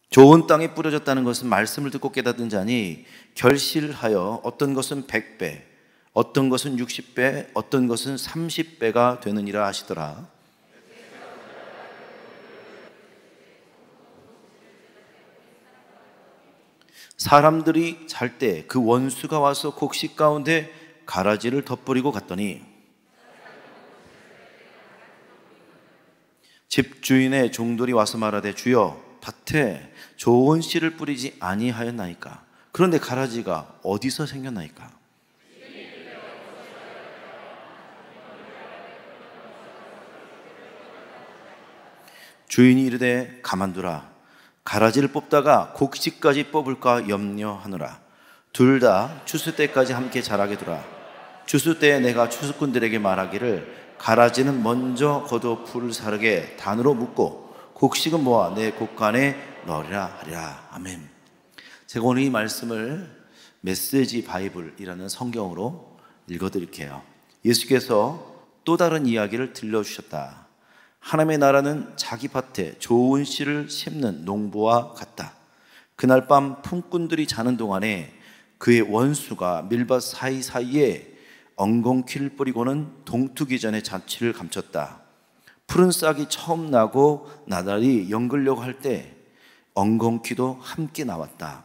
좋은 땅에 뿌려졌다는 것은 말씀을 듣고 깨닫는 자니 결실하여 어떤 것은 100배, 어떤 것은 60배, 어떤 것은 30배가 되느니라 하시더라. 사람들이 잘 때 그 원수가 와서 곡식 가운데 가라지를 덧버리고 갔더니 집주인의 종들이 와서 말하되 주여 밭에 좋은 씨를 뿌리지 아니하였나이까? 그런데 가라지가 어디서 생겼나이까? 주인이 이르되 가만두라. 가라지를 뽑다가 곡식까지 뽑을까 염려하노라. 둘 다 추수 때까지 함께 자라게 두라. 추수 때에 내가 추수꾼들에게 말하기를 가라지는 먼저 거두 풀을 사르게 단으로 묶고 곡식은 모아 내 곡간에 넣으리라 하리라. 아멘. 제가 오늘 이 말씀을 메시지 바이블이라는 성경으로 읽어드릴게요. 예수께서 또 다른 이야기를 들려주셨다. 하나님의 나라는 자기 밭에 좋은 씨를 심는 농부와 같다. 그날 밤 품꾼들이 자는 동안에 그의 원수가 밀밭 사이사이에 엉겅퀴를 뿌리고는 동투기 전에 자취를 감췄다. 푸른 싹이 처음 나고 나달이 연글려고 할 때 엉겅퀴도 함께 나왔다.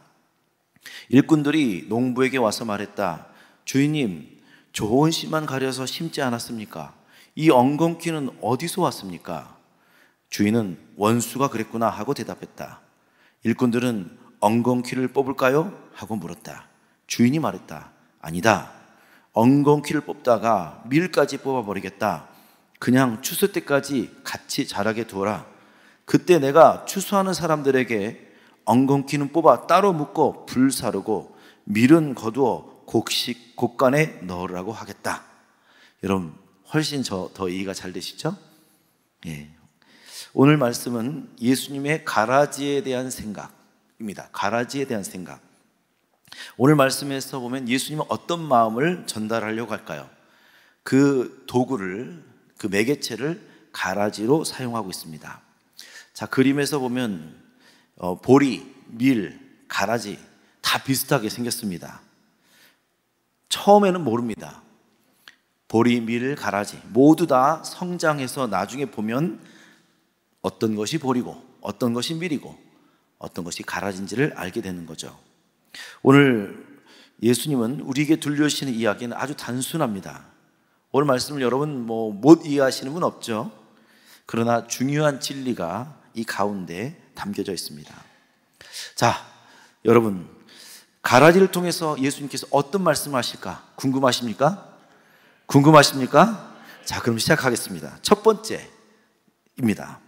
일꾼들이 농부에게 와서 말했다. 주인님, 좋은 씨만 가려서 심지 않았습니까? 이 엉겅퀴는 어디서 왔습니까? 주인은 원수가 그랬구나 하고 대답했다. 일꾼들은 엉겅퀴를 뽑을까요? 하고 물었다. 주인이 말했다. 아니다. 엉겅퀴를 뽑다가 밀까지 뽑아버리겠다. 그냥 추수 때까지 같이 자라게 두어라. 그때 내가 추수하는 사람들에게 엉겅퀴는 뽑아 따로 묶어 불 사르고 밀은 거두어 곡식 곡간에 넣으라고 하겠다. 여러분 훨씬 더 이해가 잘 되시죠? 예. 오늘 말씀은 예수님의 가라지에 대한 생각입니다. 가라지에 대한 생각. 오늘 말씀에서 보면 예수님은 어떤 마음을 전달하려고 할까요? 그 도구를, 그 매개체를 가라지로 사용하고 있습니다. 자, 그림에서 보면 보리, 밀, 가라지 다 비슷하게 생겼습니다. 처음에는 모릅니다. 보리, 밀, 가라지 모두 다 성장해서 나중에 보면 어떤 것이 보리고 어떤 것이 밀이고 어떤 것이 가라지인지를 알게 되는 거죠. 오늘 예수님은 우리에게 들려주시는 이야기는 아주 단순합니다. 오늘 말씀을 여러분 못 이해하시는 분 없죠? 그러나 중요한 진리가 이 가운데 담겨져 있습니다. 자, 여러분 가라지를 통해서 예수님께서 어떤 말씀을 하실까 궁금하십니까? 궁금하십니까? 자, 그럼 시작하겠습니다. 첫 번째입니다.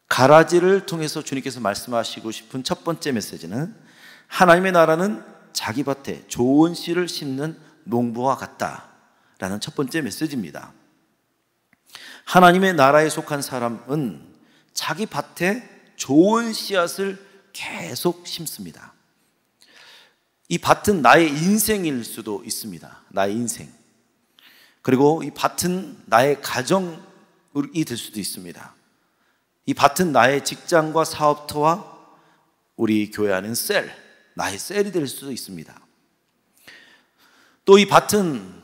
가라지를 통해서 주님께서 말씀하시고 싶은 첫 번째 메시지는 하나님의 나라는 자기 밭에 좋은 씨를 심는 농부와 같다라는 첫 번째 메시지입니다. 하나님의 나라에 속한 사람은 자기 밭에 좋은 씨앗을 계속 심습니다. 이 밭은 나의 인생일 수도 있습니다. 나의 인생. 그리고 이 밭은 나의 가정이 될 수도 있습니다. 이 밭은 나의 직장과 사업터와 우리 교회 안은 셀, 나의 셀이 될 수도 있습니다. 또 이 밭은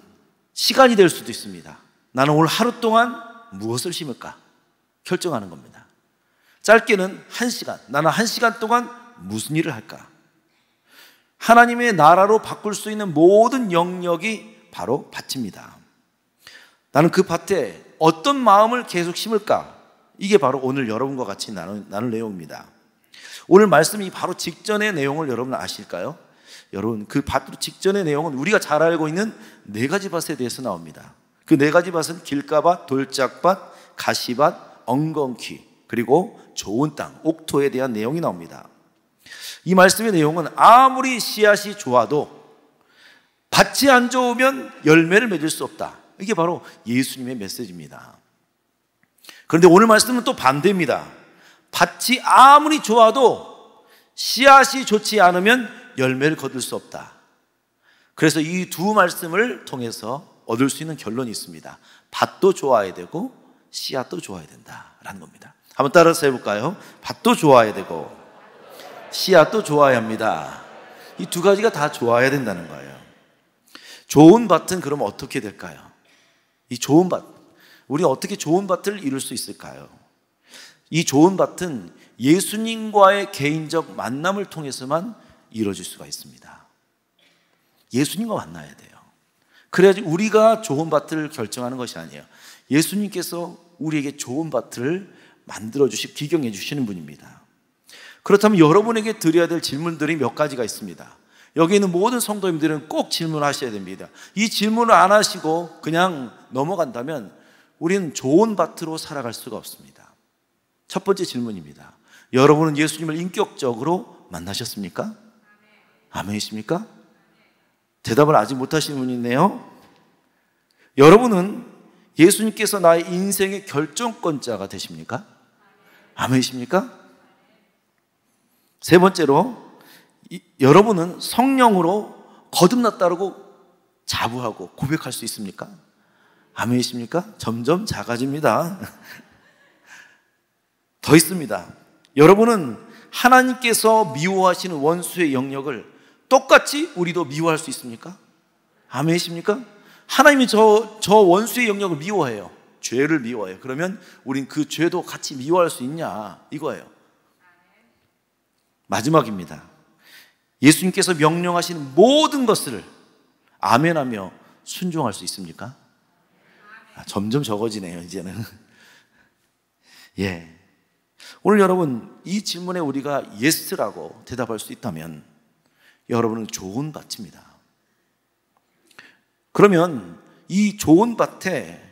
시간이 될 수도 있습니다. 나는 오늘 하루 동안 무엇을 심을까 결정하는 겁니다. 짧게는 1시간, 나는 1시간 동안 무슨 일을 할까? 하나님의 나라로 바꿀 수 있는 모든 영역이 바로 밭입니다. 나는 그 밭에 어떤 마음을 계속 심을까? 이게 바로 오늘 여러분과 같이 나눌 내용입니다. 오늘 말씀이 바로 직전의 내용을 여러분 아실까요? 여러분 그 바로 직전의 내용은 우리가 잘 알고 있는 4가지 밭에 대해서 나옵니다. 그 4가지 밭은 길가밭, 돌짝밭, 가시밭, 엉겅퀴 그리고 좋은 땅, 옥토에 대한 내용이 나옵니다. 이 말씀의 내용은 아무리 씨앗이 좋아도 밭이 안 좋으면 열매를 맺을 수 없다. 이게 바로 예수님의 메시지입니다. 그런데 오늘 말씀은 또 반대입니다. 밭이 아무리 좋아도 씨앗이 좋지 않으면 열매를 거둘 수 없다. 그래서 이 두 말씀을 통해서 얻을 수 있는 결론이 있습니다. 밭도 좋아야 되고 씨앗도 좋아야 된다라는 겁니다. 한번 따라서 해볼까요? 밭도 좋아야 되고 씨앗도 좋아야 합니다. 이 두 가지가 다 좋아야 된다는 거예요. 좋은 밭은 그럼 어떻게 될까요? 이 좋은 밭, 우리가 어떻게 좋은 밭을 이룰 수 있을까요? 이 좋은 밭은 예수님과의 개인적 만남을 통해서만 이루어질 수가 있습니다. 예수님과 만나야 돼요. 그래야지 우리가 좋은 밭을 결정하는 것이 아니에요. 예수님께서 우리에게 좋은 밭을 만들어주시고 기경해 주시는 분입니다. 그렇다면 여러분에게 드려야 될 질문들이 몇 가지가 있습니다. 여기 있는 모든 성도님들은 꼭 질문하셔야 됩니다. 이 질문을 안 하시고 그냥 넘어간다면 우리는 좋은 밭으로 살아갈 수가 없습니다. 첫 번째 질문입니다. 여러분은 예수님을 인격적으로 만나셨습니까? 아멘이십니까? 대답을 아직 못하시는 분이 있네요. 여러분은 예수님께서 나의 인생의 결정권자가 되십니까? 아멘이십니까? 세 번째로, 여러분은 성령으로 거듭났다고 자부하고 고백할 수 있습니까? 아멘이십니까? 점점 작아집니다. 더 있습니다. 여러분은 하나님께서 미워하시는 원수의 영역을 똑같이 우리도 미워할 수 있습니까? 아멘이십니까? 하나님이 저 원수의 영역을 미워해요. 죄를 미워해요. 그러면 우린 그 죄도 같이 미워할 수 있냐? 이거예요. 마지막입니다. 예수님께서 명령하시는 모든 것을 아멘하며 순종할 수 있습니까? 점점 적어지네요, 이제는. 예. 오늘 여러분, 이 질문에 우리가 예스라고 대답할 수 있다면 여러분은 좋은 밭입니다. 그러면 이 좋은 밭에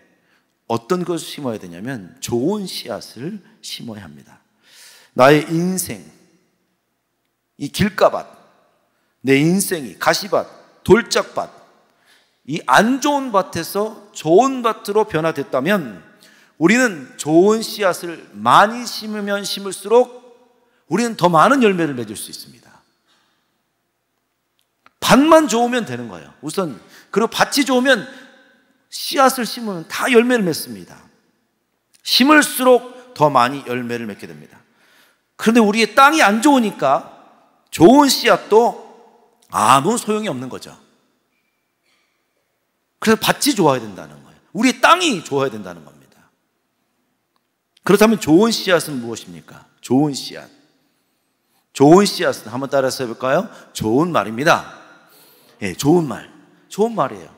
어떤 것을 심어야 되냐면 좋은 씨앗을 심어야 합니다. 나의 인생, 이 길가밭, 내 인생이 가시밭, 돌짝밭, 이 안 좋은 밭에서 좋은 밭으로 변화됐다면 우리는 좋은 씨앗을 많이 심으면 심을수록 우리는 더 많은 열매를 맺을 수 있습니다. 밭만 좋으면 되는 거예요. 우선 그리고 밭이 좋으면 씨앗을 심으면 다 열매를 맺습니다. 심을수록 더 많이 열매를 맺게 됩니다. 그런데 우리의 땅이 안 좋으니까 좋은 씨앗도 아무 소용이 없는 거죠. 그래서 밭이 좋아야 된다는 거예요. 우리의 땅이 좋아야 된다는 겁니다. 그렇다면 좋은 씨앗은 무엇입니까? 좋은 씨앗. 좋은 씨앗은 한번 따라서 해볼까요? 좋은 말입니다. 예, 좋은 말. 좋은 말이에요.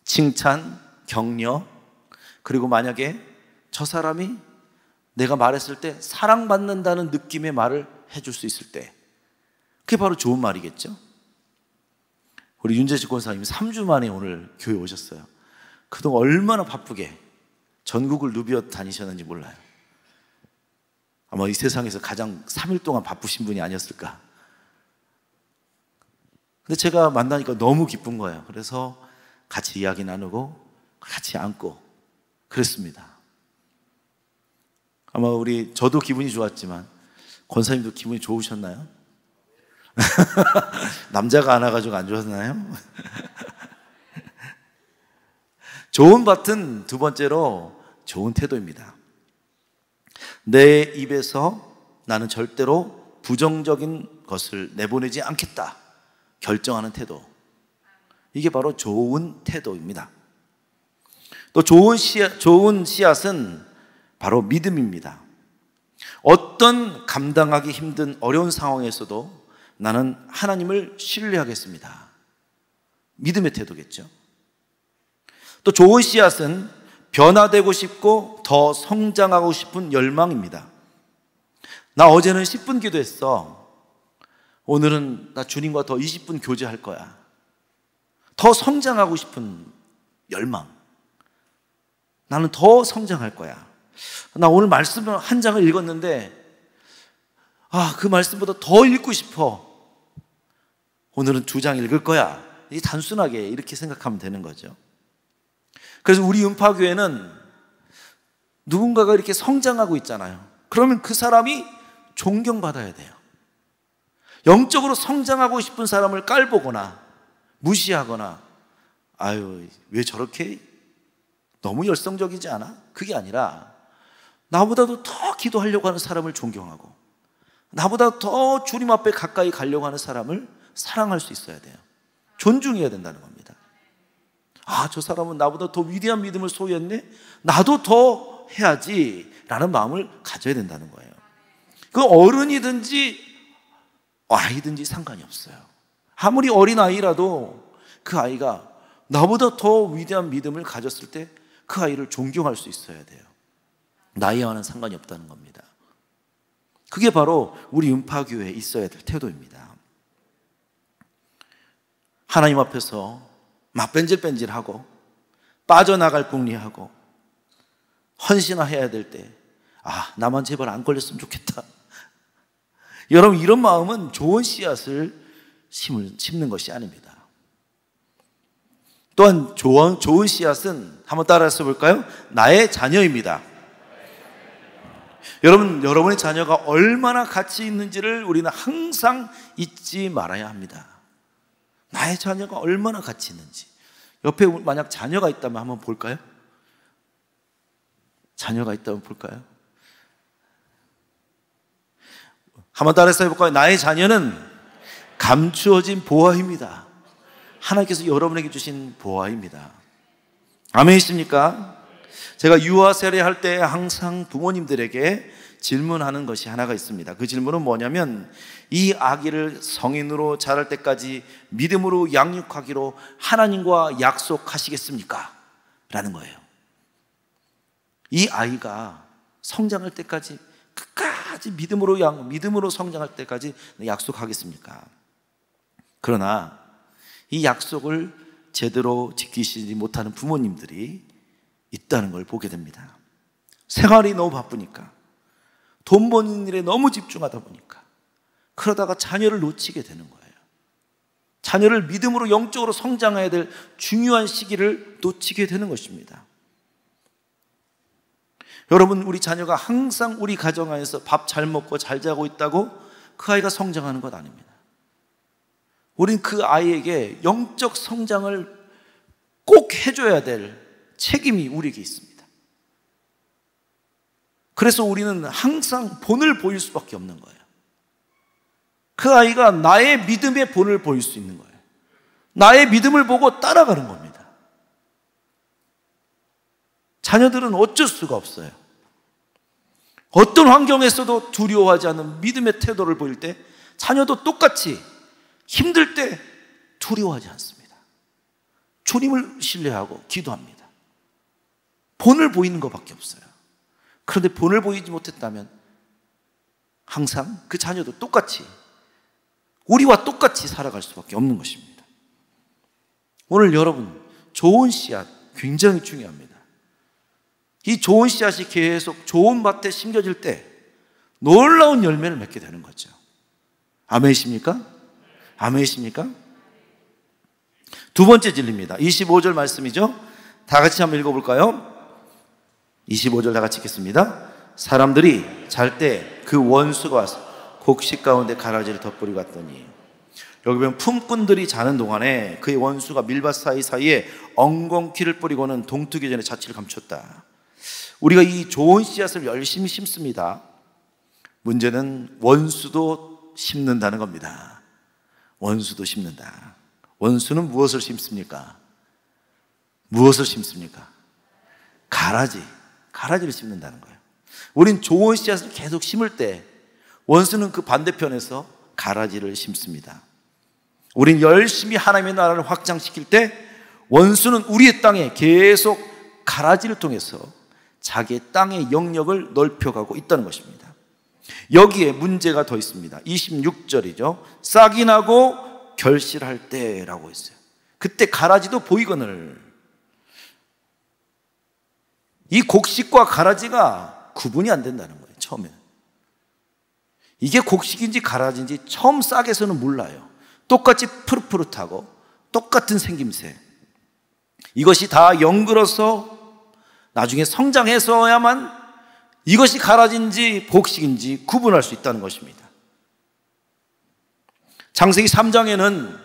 칭찬, 격려, 그리고 만약에 저 사람이 내가 말했을 때 사랑받는다는 느낌의 말을 해줄 수 있을 때 그게 바로 좋은 말이겠죠. 우리 윤재식 권사님 3주 만에 오늘 교회 오셨어요. 그동안 얼마나 바쁘게 전국을 누비어 다니셨는지 몰라요. 아마 이 세상에서 가장 3일 동안 바쁘신 분이 아니었을까. 근데 제가 만나니까 너무 기쁜 거예요. 그래서 같이 이야기 나누고 같이 안고 그랬습니다. 아마 저도 기분이 좋았지만 권사님도 기분이 좋으셨나요? 남자가 안 와가지고 안 좋았나요? 좋은 밭은 두 번째로 좋은 태도입니다. 내 입에서 나는 절대로 부정적인 것을 내보내지 않겠다 결정하는 태도, 이게 바로 좋은 태도입니다. 또 좋은 씨앗은 바로 믿음입니다. 어떤 감당하기 힘든 어려운 상황에서도 나는 하나님을 신뢰하겠습니다. 믿음의 태도겠죠. 또 좋은 씨앗은 변화되고 싶고 더 성장하고 싶은 열망입니다. 나 어제는 10분 기도했어. 오늘은 나 주님과 더 20분 교제할 거야. 더 성장하고 싶은 열망. 나는 더 성장할 거야. 나 오늘 말씀을 한 장을 읽었는데 그 말씀보다 더 읽고 싶어. 오늘은 2장 읽을 거야. 이 단순하게 이렇게 생각하면 되는 거죠. 그래서 우리 음파교회는 누군가가 이렇게 성장하고 있잖아요. 그러면 그 사람이 존경받아야 돼요. 영적으로 성장하고 싶은 사람을 깔보거나 무시하거나 왜 저렇게 너무 열성적이지 않아? 그게 아니라 나보다도 더 기도하려고 하는 사람을 존경하고 나보다 더 주님 앞에 가까이 가려고 하는 사람을 사랑할 수 있어야 돼요. 존중해야 된다는 겁니다. 아, 저 사람은 나보다 더 위대한 믿음을 소유했네? 나도 더 해야지 라는 마음을 가져야 된다는 거예요. 그 어른이든지 아이든지 상관이 없어요. 아무리 어린아이라도 그 아이가 나보다 더 위대한 믿음을 가졌을 때 그 아이를 존경할 수 있어야 돼요. 나이와는 상관이 없다는 겁니다. 그게 바로 우리 음파교회에 있어야 될 태도입니다. 하나님 앞에서 막 뺀질뺀질하고 빠져나갈 궁리하고 헌신해야 될 때 아, 나만 제발 안 걸렸으면 좋겠다. 여러분, 이런 마음은 좋은 씨앗을 심는 것이 아닙니다. 또한 좋은 씨앗은 한번 따라서 볼까요? 나의 자녀입니다. 여러분의 자녀가 얼마나 가치 있는지를 우리는 항상 잊지 말아야 합니다. 나의 자녀가 얼마나 가치 있는지. 옆에 만약 자녀가 있다면 한번 볼까요? 자녀가 있다면 볼까요? 한번 따라서 해볼까요? 나의 자녀는 감추어진 보화입니다. 하나님께서 여러분에게 주신 보화입니다. 아멘이십니까? 제가 유아 세례할 때 항상 부모님들에게 질문하는 것이 하나가 있습니다. 그 질문은 뭐냐면 이 아기를 성인으로 자랄 때까지 믿음으로 양육하기로 하나님과 약속하시겠습니까? 라는 거예요. 이 아이가 성장할 때까지 끝까지 믿음으로 성장할 때까지 약속하겠습니까? 그러나 이 약속을 제대로 지키시지 못하는 부모님들이 있다는 걸 보게 됩니다. 생활이 너무 바쁘니까, 돈 버는 일에 너무 집중하다 보니까 그러다가 자녀를 놓치게 되는 거예요. 자녀를 믿음으로 영적으로 성장해야 될 중요한 시기를 놓치게 되는 것입니다. 여러분, 우리 자녀가 항상 우리 가정 안에서 밥 잘 먹고 잘 자고 있다고 그 아이가 성장하는 것 아닙니다. 우린 그 아이에게 영적 성장을 꼭 해줘야 될 책임이 우리에게 있습니다. 그래서 우리는 항상 본을 보일 수밖에 없는 거예요. 그 아이가 나의 믿음의 본을 보일 수 있는 거예요. 나의 믿음을 보고 따라가는 겁니다. 자녀들은 어쩔 수가 없어요. 어떤 환경에서도 두려워하지 않는 믿음의 태도를 보일 때 자녀도 똑같이 힘들 때 두려워하지 않습니다. 주님을 신뢰하고 기도합니다. 본을 보이는 것밖에 없어요. 그런데 본을 보이지 못했다면 항상 그 자녀도 똑같이 우리와 똑같이 살아갈 수밖에 없는 것입니다. 오늘 여러분, 좋은 씨앗 굉장히 중요합니다. 이 좋은 씨앗이 계속 좋은 밭에 심겨질 때 놀라운 열매를 맺게 되는 거죠. 아멘이십니까? 아멘이십니까? 두 번째 진리입니다. 25절 말씀이죠. 다 같이 한번 읽어볼까요? 25절 다 같이 읽겠습니다. 사람들이 잘 때 그 원수가 와서 곡식 가운데 가라지를 덧뿌리고 갔더니, 여기 보면 품꾼들이 자는 동안에 그의 원수가 밀밭 사이사이에 엉겅퀴를 뿌리고는 동트기 전에 자취를 감췄다. 우리가 이 좋은 씨앗을 열심히 심습니다. 문제는 원수도 심는다는 겁니다. 원수도 심는다. 원수는 무엇을 심습니까? 무엇을 심습니까? 가라지를 심는다는 거예요. 우린 좋은 씨앗을 계속 심을 때 원수는 그 반대편에서 가라지를 심습니다. 우린 열심히 하나님의 나라를 확장시킬 때 원수는 우리의 땅에 계속 가라지를 통해서 자기의 땅의 영역을 넓혀가고 있다는 것입니다. 여기에 문제가 더 있습니다. 26절이죠. 싹이 나고 결실할 때라고 했어요. 그때 가라지도 보이거늘. 이 곡식과 가라지가 구분이 안 된다는 거예요. 처음에는 이게 곡식인지 가라지인지 처음 싹에서는 몰라요. 똑같이 푸릇푸릇하고 똑같은 생김새, 이것이 다 연글어서 나중에 성장해서야만 이것이 가라지인지 곡식인지 구분할 수 있다는 것입니다. 창세기 3장에는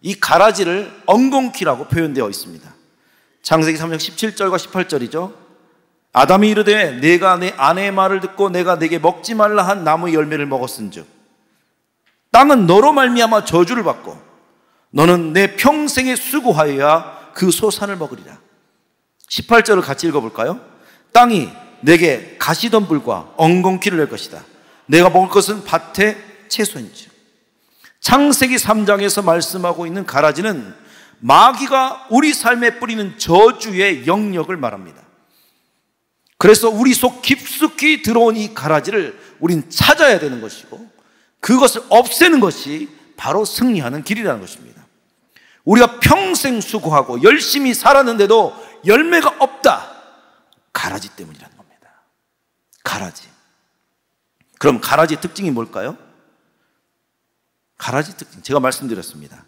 이 가라지를 엉겅퀴라고 표현되어 있습니다. 창세기 3장 17절과 18절이죠. 아담이 이르되 내가 내 아내의 말을 듣고 내가 내게 먹지 말라 한 나무 열매를 먹었은즉 땅은 너로 말미암아 저주를 받고 너는 내 평생에 수고하여야 그 소산을 먹으리라. 18절을 같이 읽어볼까요? 땅이 내게 가시덤불과 엉겅퀴를 낼 것이다. 내가 먹을 것은 밭의 채소인즉. 창세기 3장에서 말씀하고 있는 가라지는 마귀가 우리 삶에 뿌리는 저주의 영역을 말합니다. 그래서 우리 속 깊숙이 들어온 이 가라지를 우린 찾아야 되는 것이고 그것을 없애는 것이 바로 승리하는 길이라는 것입니다. 우리가 평생 수고하고 열심히 살았는데도 열매가 없다. 가라지 때문이라는 겁니다. 가라지. 그럼 가라지 특징이 뭘까요? 가라지 특징, 제가 말씀드렸습니다.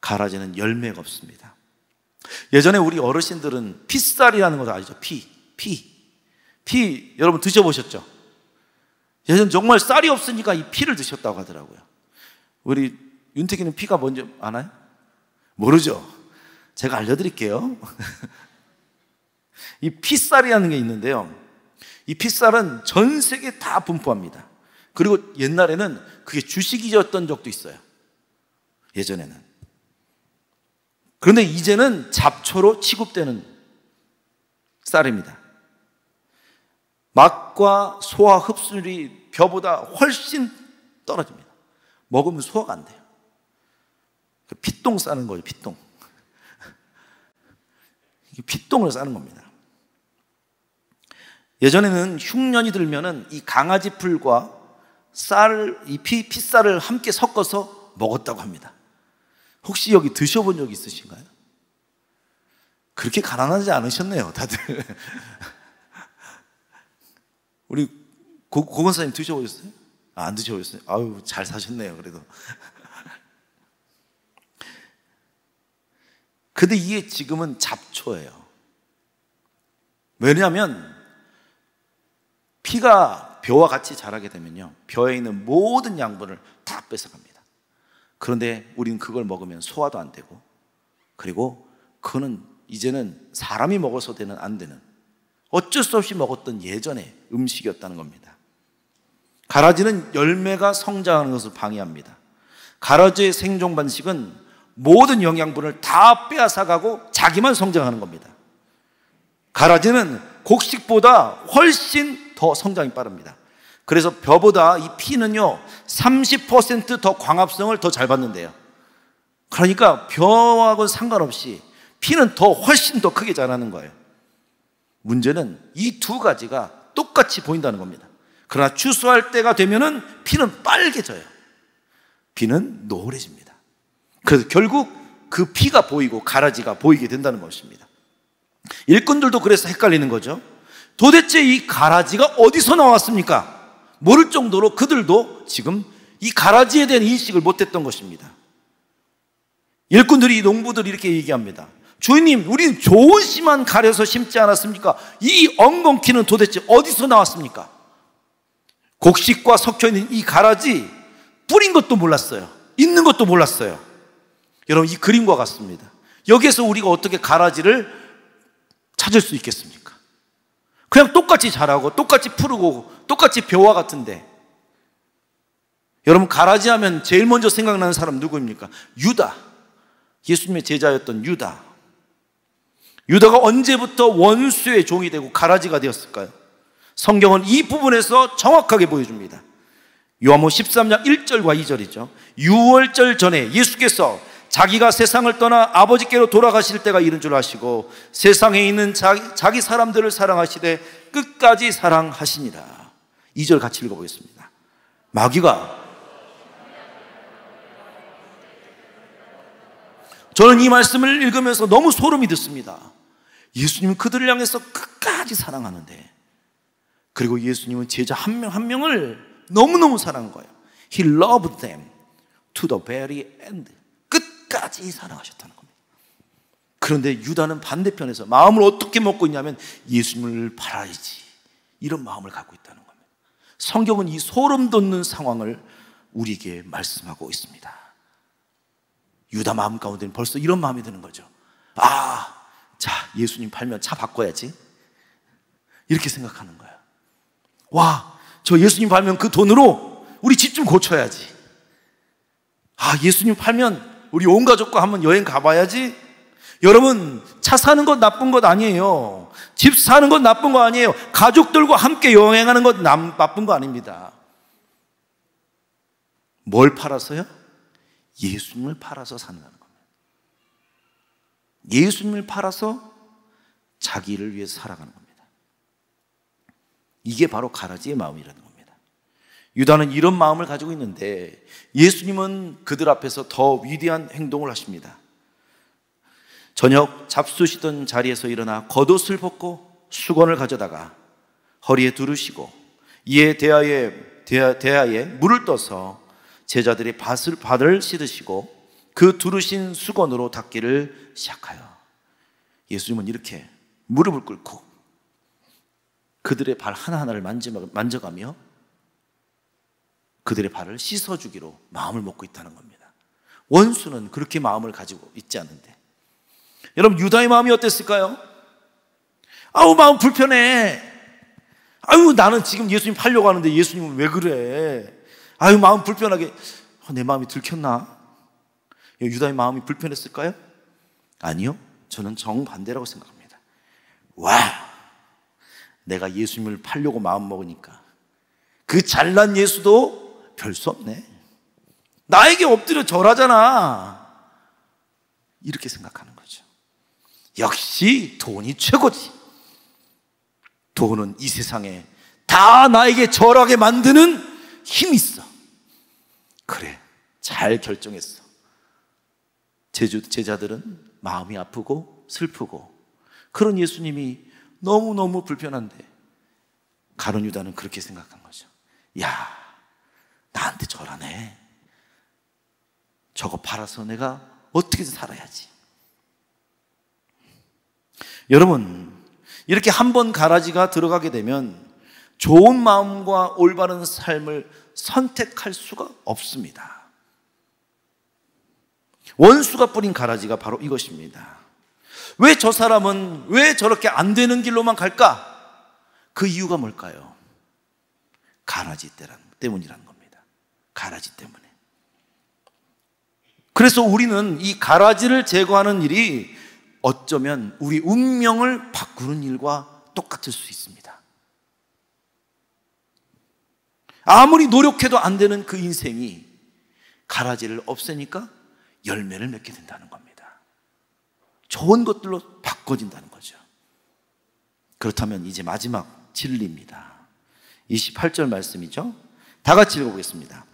가라지는 열매가 없습니다. 예전에 우리 어르신들은 피쌀이라는 거 아시죠? 피 여러분 드셔보셨죠? 예전 정말 쌀이 없으니까 이 피를 드셨다고 하더라고요. 우리 윤택이는 피가 뭔지 아나요? 모르죠? 제가 알려드릴게요. 이 피쌀이라는 게 있는데요, 이 피쌀은 전 세계에 다 분포합니다. 그리고 옛날에는 그게 주식이었던 적도 있어요. 예전에는. 그런데 이제는 잡초로 취급되는 쌀입니다. 맛과 소화 흡수율이 벼보다 훨씬 떨어집니다. 먹으면 소화가 안 돼요. 피똥 싸는 거예요, 피똥. 피똥을 싸는 겁니다. 예전에는 흉년이 들면은 이 강아지 풀과 쌀, 이 피쌀을 함께 섞어서 먹었다고 합니다. 혹시 여기 드셔본 적 있으신가요? 그렇게 가난하지 않으셨네요, 다들. 우리 고건사님 드셔보셨어요? 안 드셔보셨어요? 아유, 잘 사셨네요, 그래도. 근데 이게 지금은 잡초예요. 왜냐하면 피가 벼와 같이 자라게 되면요, 벼에 있는 모든 양분을 다 뺏어갑니다. 그런데 우리는 그걸 먹으면 소화도 안 되고, 그리고 그거는 이제는 사람이 먹어서 안 되는, 어쩔 수 없이 먹었던 예전의 음식이었다는 겁니다. 가라지는 열매가 성장하는 것을 방해합니다. 가라지의 생존 방식은 모든 영양분을 다 빼앗아가고 자기만 성장하는 겁니다. 가라지는 곡식보다 훨씬 더 성장이 빠릅니다. 그래서 벼보다 이 피는요 30% 더 광합성을 더 잘 받는데요. 그러니까 벼하고는 상관없이 피는 훨씬 더 크게 자라는 거예요. 문제는 이 두 가지가 똑같이 보인다는 겁니다. 그러나 추수할 때가 되면은 피는 빨개져요. 피는 노래집니다. 그래서 결국 그 피가 보이고 가라지가 보이게 된다는 것입니다. 일꾼들도 그래서 헷갈리는 거죠. 도대체 이 가라지가 어디서 나왔습니까? 모를 정도로 그들도 지금 이 가라지에 대한 인식을 못했던 것입니다. 일꾼들이, 농부들이 이렇게 얘기합니다. 주인님, 우리는 좋은 씨만 가려서 심지 않았습니까? 이 엉겅퀴는 도대체 어디서 나왔습니까? 곡식과 섞여있는 이 가라지 뿌린 것도 몰랐어요. 있는 것도 몰랐어요. 여러분, 이 그림과 같습니다. 여기에서 우리가 어떻게 가라지를 찾을 수 있겠습니까? 그냥 똑같이 자라고 똑같이 푸르고 똑같이 벼와 같은데, 여러분, 가라지 하면 제일 먼저 생각나는 사람 누구입니까? 유다. 예수님의 제자였던 유다. 유다가 언제부터 원수의 종이 되고 가라지가 되었을까요? 성경은 이 부분에서 정확하게 보여줍니다. 요한복음 13장 1절과 2절이죠. 유월절 전에 예수께서 자기가 세상을 떠나 아버지께로 돌아가실 때가 이른 줄 아시고 세상에 있는 자기 사람들을 사랑하시되 끝까지 사랑하시니라. 2절 같이 읽어보겠습니다. 마귀가, 저는 이 말씀을 읽으면서 너무 소름이 돋습니다. 예수님은 그들을 향해서 끝까지 사랑하는데, 그리고 예수님은 제자 한 명 한 명을 너무너무 사랑한 거예요. He loved them to the very end. 끝까지 사랑하셨다는 겁니다. 그런데 유다는 반대편에서 마음을 어떻게 먹고 있냐면 예수님을 팔아야지, 이런 마음을 갖고 있다는 겁니다. 성경은 이 소름 돋는 상황을 우리에게 말씀하고 있습니다. 유다 마음 가운데는 벌써 이런 마음이 드는 거죠. 자, 예수님 팔면 차 바꿔야지. 이렇게 생각하는 거예요. 와, 저 예수님 팔면 그 돈으로 우리 집 좀 고쳐야지. 아, 예수님 팔면 우리 온 가족과 한번 여행 가봐야지. 여러분, 차 사는 것 나쁜 것 아니에요. 집 사는 것 나쁜 거 아니에요. 가족들과 함께 여행하는 것 나쁜 거 아닙니다. 뭘 팔아서요? 예수님을 팔아서 산다는 겁니다. 예수님을 팔아서 자기를 위해서 살아가는 겁니다. 이게 바로 가라지의 마음이라는 겁니다. 유다는 이런 마음을 가지고 있는데 예수님은 그들 앞에서 더 위대한 행동을 하십니다. 저녁 잡수시던 자리에서 일어나 겉옷을 벗고 수건을 가져다가 허리에 두르시고 이에 대야에 물을 떠서 제자들의 발을 씻으시고 그 두르신 수건으로 닦기를 시작하여 예수님은 이렇게 무릎을 꿇고 그들의 발 하나하나를 만져가며 그들의 발을 씻어주기로 마음을 먹고 있다는 겁니다. 원수는 그렇게 마음을 가지고 있지 않는데, 여러분, 유다의 마음이 어땠을까요? 아우, 마음 불편해. 아유, 나는 지금 예수님 팔려고 하는데 예수님은 왜 그래? 아유, 마음 불편하게. 내 마음이 들켰나? 유다의 마음이 불편했을까요? 아니요, 저는 정반대라고 생각합니다. 와, 내가 예수님을 팔려고 마음 먹으니까 그 잘난 예수도 별 수 없네. 나에게 엎드려 절하잖아. 이렇게 생각하는 거죠. 역시 돈이 최고지. 돈은 이 세상에 다 나에게 절하게 만드는 힘이 있어. 그래, 잘 결정했어. 제자들은 마음이 아프고 슬프고 그런 예수님이 너무너무 불편한데 가룟 유다는 그렇게 생각한 거죠. 야, 나한테 절하네. 저거 팔아서 내가 어떻게든 살아야지. 여러분, 이렇게 한번 가라지가 들어가게 되면 좋은 마음과 올바른 삶을 선택할 수가 없습니다. 원수가 뿌린 가라지가 바로 이것입니다. 왜 저 사람은 왜 저렇게 안 되는 길로만 갈까? 그 이유가 뭘까요? 가라지 때문이라는 겁니다. 가라지 때문에. 그래서 우리는 이 가라지를 제거하는 일이 어쩌면 우리 운명을 바꾸는 일과 똑같을 수 있습니다. 아무리 노력해도 안 되는 그 인생이 가라지를 없애니까 열매를 맺게 된다는 겁니다. 좋은 것들로 바꿔진다는 거죠. 그렇다면 이제 마지막 진리입니다. 28절 말씀이죠. 다 같이 읽어보겠습니다.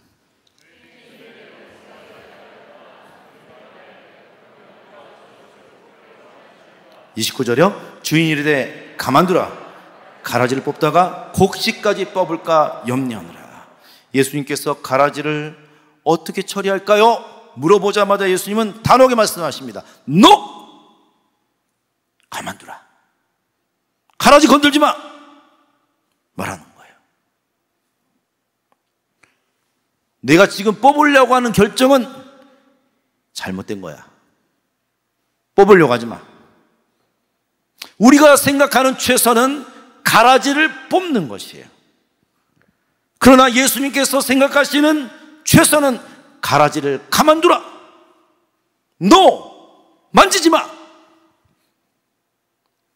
29절이요. 주인이 이르되 가만두라. 가라지를 뽑다가 곡식까지 뽑을까 염려하느라. 예수님께서 가라지를 어떻게 처리할까요? 물어보자마자 예수님은 단호하게 말씀하십니다. NO! 가만두라. 가라지 건들지 마! 말하는 거예요. 내가 지금 뽑으려고 하는 결정은 잘못된 거야. 뽑으려고 하지 마. 우리가 생각하는 최선은 가라지를 뽑는 것이에요. 그러나 예수님께서 생각하시는 최선은 가라지를 가만두라. NO! 만지지 마!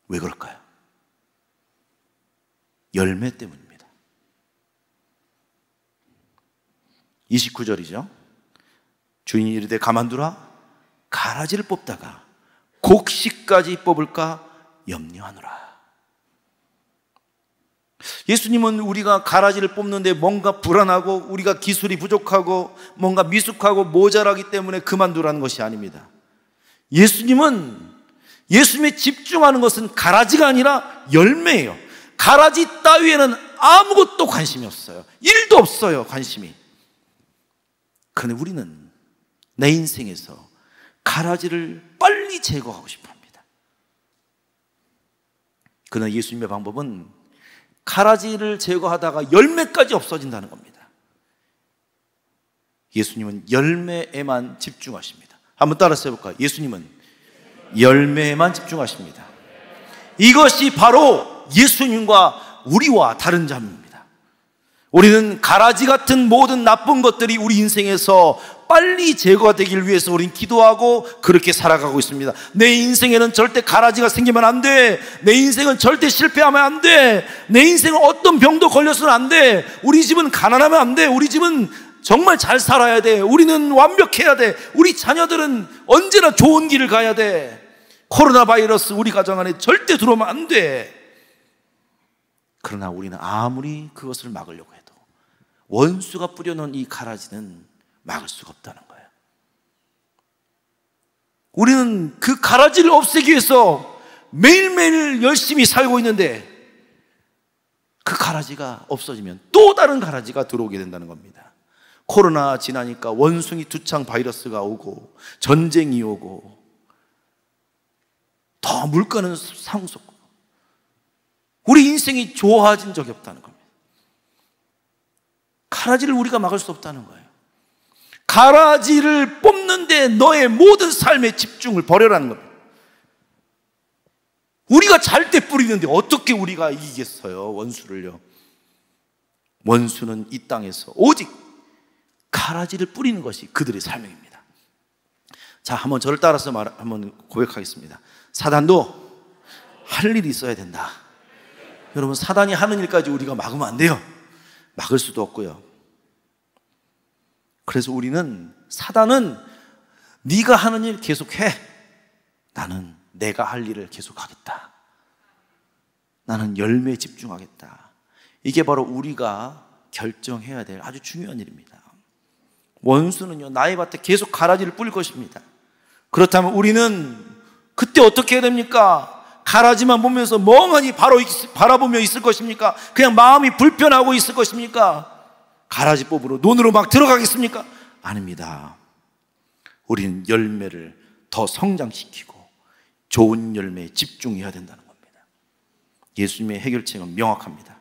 왜 그럴까요? 열매 때문입니다. 29절이죠. 주인이 이르되 가만두라. 가라지를 뽑다가 곡식까지 뽑을까 염려하노라. 예수님은 우리가 가라지를 뽑는데 뭔가 불안하고 우리가 기술이 부족하고 뭔가 미숙하고 모자라기 때문에 그만두라는 것이 아닙니다. 예수님에 집중하는 것은 가라지가 아니라 열매예요. 가라지 따위에는 아무것도 관심이 없어요. 일도 없어요, 관심이. 그런데 우리는 내 인생에서 가라지를 빨리 제거하고 싶어 합니다. 그러나 예수님의 방법은 가라지를 제거하다가 열매까지 없어진다는 겁니다. 예수님은 열매에만 집중하십니다. 한번 따라서 해볼까요? 예수님은 열매에만 집중하십니다. 이것이 바로 예수님과 우리와 다른 점입니다. 우리는 가라지 같은 모든 나쁜 것들이 우리 인생에서 빨리 제거가 되길 위해서 우리는 기도하고 그렇게 살아가고 있습니다. 내 인생에는 절대 가라지가 생기면 안 돼. 내 인생은 절대 실패하면 안 돼. 내 인생은 어떤 병도 걸려서는 안 돼. 우리 집은 가난하면 안 돼. 우리 집은 정말 잘 살아야 돼. 우리는 완벽해야 돼. 우리 자녀들은 언제나 좋은 길을 가야 돼. 코로나 바이러스 우리 가정 안에 절대 들어오면 안 돼. 그러나 우리는 아무리 그것을 막으려고 해도 원수가 뿌려놓은 이 가라지는 막을 수가 없다는 거예요. 우리는 그 가라지를 없애기 위해서 매일매일 열심히 살고 있는데 그 가라지가 없어지면 또 다른 가라지가 들어오게 된다는 겁니다. 코로나 지나니까 원숭이 두창 바이러스가 오고 전쟁이 오고 더 물가는 상승. 우리 인생이 좋아진 적이 없다는 겁니다. 가라지를 우리가 막을 수 없다는 거예요. 가라지를 뽑는데 너의 모든 삶의 집중을 버려라는 겁니다. 우리가 잘 때 뿌리는데 어떻게 우리가 이기겠어요, 원수를요? 원수는 이 땅에서 오직 가라지를 뿌리는 것이 그들의 사명입니다. 자, 한번 저를 따라서 한번 고백하겠습니다. 사단도 할 일이 있어야 된다. 여러분, 사단이 하는 일까지 우리가 막으면 안 돼요. 막을 수도 없고요. 그래서 우리는 사단은 네가 하는 일 계속해. 나는 내가 할 일을 계속하겠다. 나는 열매에 집중하겠다. 이게 바로 우리가 결정해야 될 아주 중요한 일입니다. 원수는요, 나의 밭에 계속 가라지를 뿌릴 것입니다. 그렇다면 우리는 그때 어떻게 해야 됩니까? 가라지만 보면서 멍하니 바라보며 있을 것입니까? 그냥 마음이 불편하고 있을 것입니까? 가라지 뽑으러 논으로 막 들어가겠습니까? 아닙니다. 우리는 열매를 더 성장시키고 좋은 열매에 집중해야 된다는 겁니다. 예수님의 해결책은 명확합니다.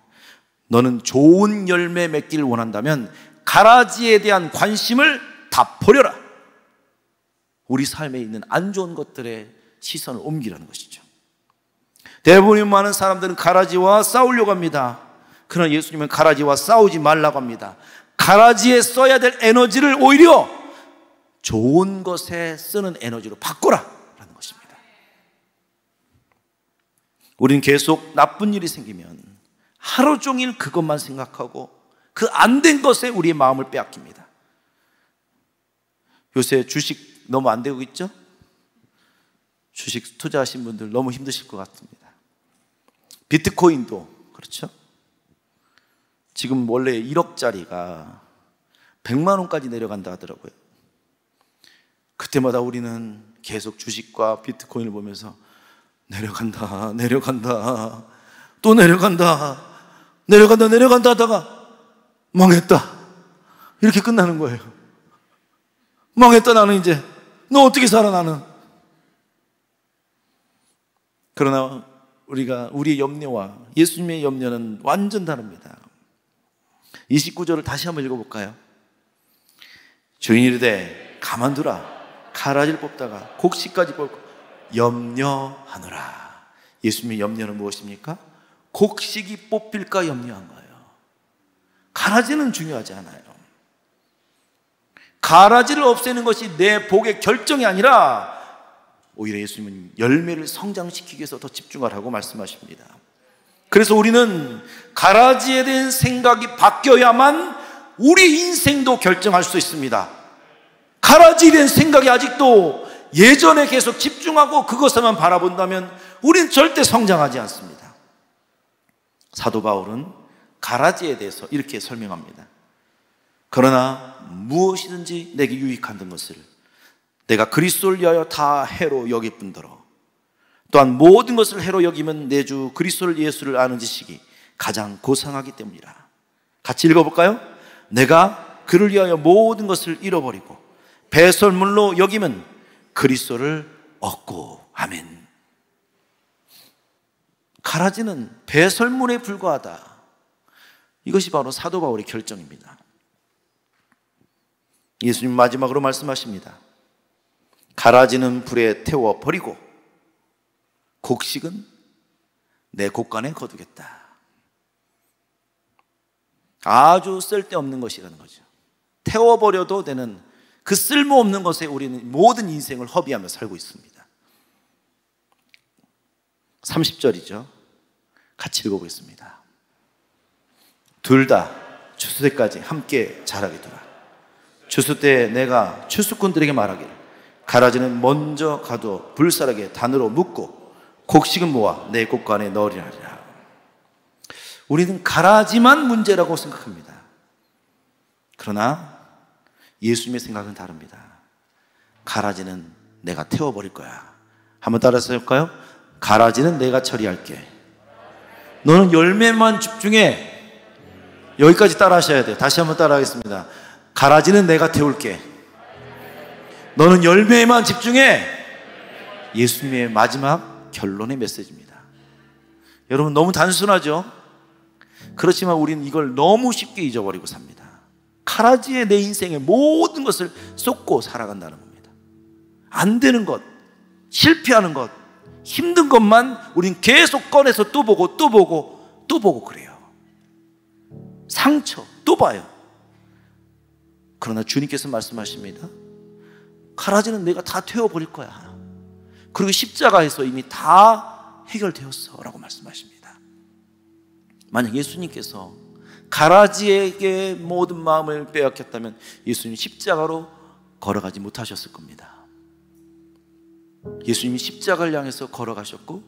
너는 좋은 열매 맺기를 원한다면 가라지에 대한 관심을 다 버려라. 우리 삶에 있는 안 좋은 것들에 시선을 옮기라는 것이죠. 대부분의 많은 사람들은 가라지와 싸우려고 합니다. 그러나 예수님은 가라지와 싸우지 말라고 합니다. 가라지에 써야 될 에너지를 오히려 좋은 것에 쓰는 에너지로 바꿔라 라는 것입니다. 우리는 계속 나쁜 일이 생기면 하루 종일 그것만 생각하고 그 안 된 것에 우리의 마음을 빼앗깁니다. 요새 주식 너무 안 되고 있죠? 주식 투자하신 분들 너무 힘드실 것 같습니다. 비트코인도 그렇죠? 지금 원래 1억짜리가 100만 원까지 내려간다 하더라고요. 그때마다 우리는 계속 주식과 비트코인을 보면서 내려간다, 내려간다, 또 내려간다, 내려간다, 내려간다 하다가 망했다. 이렇게 끝나는 거예요. 망했다, 나는 이제. 너 어떻게 살아, 나는? 그러나 우리의 염려와 예수님의 염려는 완전 다릅니다. 29절을 다시 한번 읽어볼까요? 주인이 이르되 가만두라. 가라지를 뽑다가 곡식까지 뽑고 염려하노라. 예수님의 염려는 무엇입니까? 곡식이 뽑힐까 염려한 거예요. 가라지는 중요하지 않아요. 가라지를 없애는 것이 내 복의 결정이 아니라 오히려 예수님은 열매를 성장시키기 위해서 더 집중하라고 말씀하십니다. 그래서 우리는 가라지에 대한 생각이 바뀌어야만 우리 인생도 결정할 수 있습니다. 가라지에 대한 생각이 아직도 예전에 계속 집중하고 그것에만 바라본다면 우리는 절대 성장하지 않습니다. 사도 바울은 가라지에 대해서 이렇게 설명합니다. 그러나 무엇이든지 내게 유익한 것을 내가 그리스도를 위하여 다 해로 여길 뿐더러 또한 모든 것을 해로 여기면 내 주 그리스도를 예수를 아는 지식이 가장 고상하기 때문이라. 같이 읽어볼까요? 내가 그를 위하여 모든 것을 잃어버리고 배설물로 여기면 그리스도를 얻고. 아멘. 가라지는 배설물에 불과하다. 이것이 바로 사도 바울의 결정입니다. 예수님 마지막으로 말씀하십니다. 가라지는 불에 태워 버리고 곡식은 내 곳간에 거두겠다. 아주 쓸데없는 것이라는 거죠. 태워버려도 되는 그 쓸모없는 것에 우리는 모든 인생을 허비하며 살고 있습니다. 30절이죠. 같이 읽어보겠습니다. 둘 다 추수 때까지 함께 자라게 두라. 추수 때 내가 추수꾼들에게 말하기를 가라지는 먼저 가도 불사르게 단으로 묶고 곡식은 모아 내 곳간에 넣으리라. 우리는 가라지만 문제라고 생각합니다. 그러나 예수님의 생각은 다릅니다. 가라지는 내가 태워버릴 거야. 한번 따라서 해볼까요? 가라지는 내가 처리할게. 너는 열매만 집중해. 여기까지 따라 하셔야 돼요. 다시 한번 따라 하겠습니다. 가라지는 내가 태울게. 너는 열매에만 집중해. 예수님의 마지막 결론의 메시지입니다. 여러분, 너무 단순하죠? 그렇지만 우리는 이걸 너무 쉽게 잊어버리고 삽니다. 가라지에 내 인생의 모든 것을 쏟고 살아간다는 겁니다. 안 되는 것, 실패하는 것, 힘든 것만 우린 계속 꺼내서 또 보고 또 보고 또 보고 그래요. 상처 또 봐요. 그러나 주님께서 말씀하십니다. 가라지는 내가 다 태워버릴 거야. 그리고 십자가에서 이미 다 해결되었어 라고 말씀하십니다. 만약 예수님께서 가라지에게 모든 마음을 빼앗겼다면 예수님 십자가로 걸어가지 못하셨을 겁니다. 예수님이 십자가를 향해서 걸어가셨고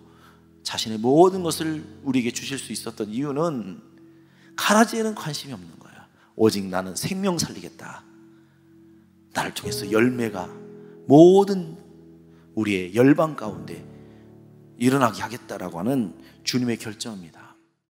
자신의 모든 것을 우리에게 주실 수 있었던 이유는 가라지에는 관심이 없는 거예요. 오직 나는 생명 살리겠다. 나를 통해서 열매가 모든 우리의 열방 가운데 일어나게 하겠다라고 하는 주님의 결정입니다.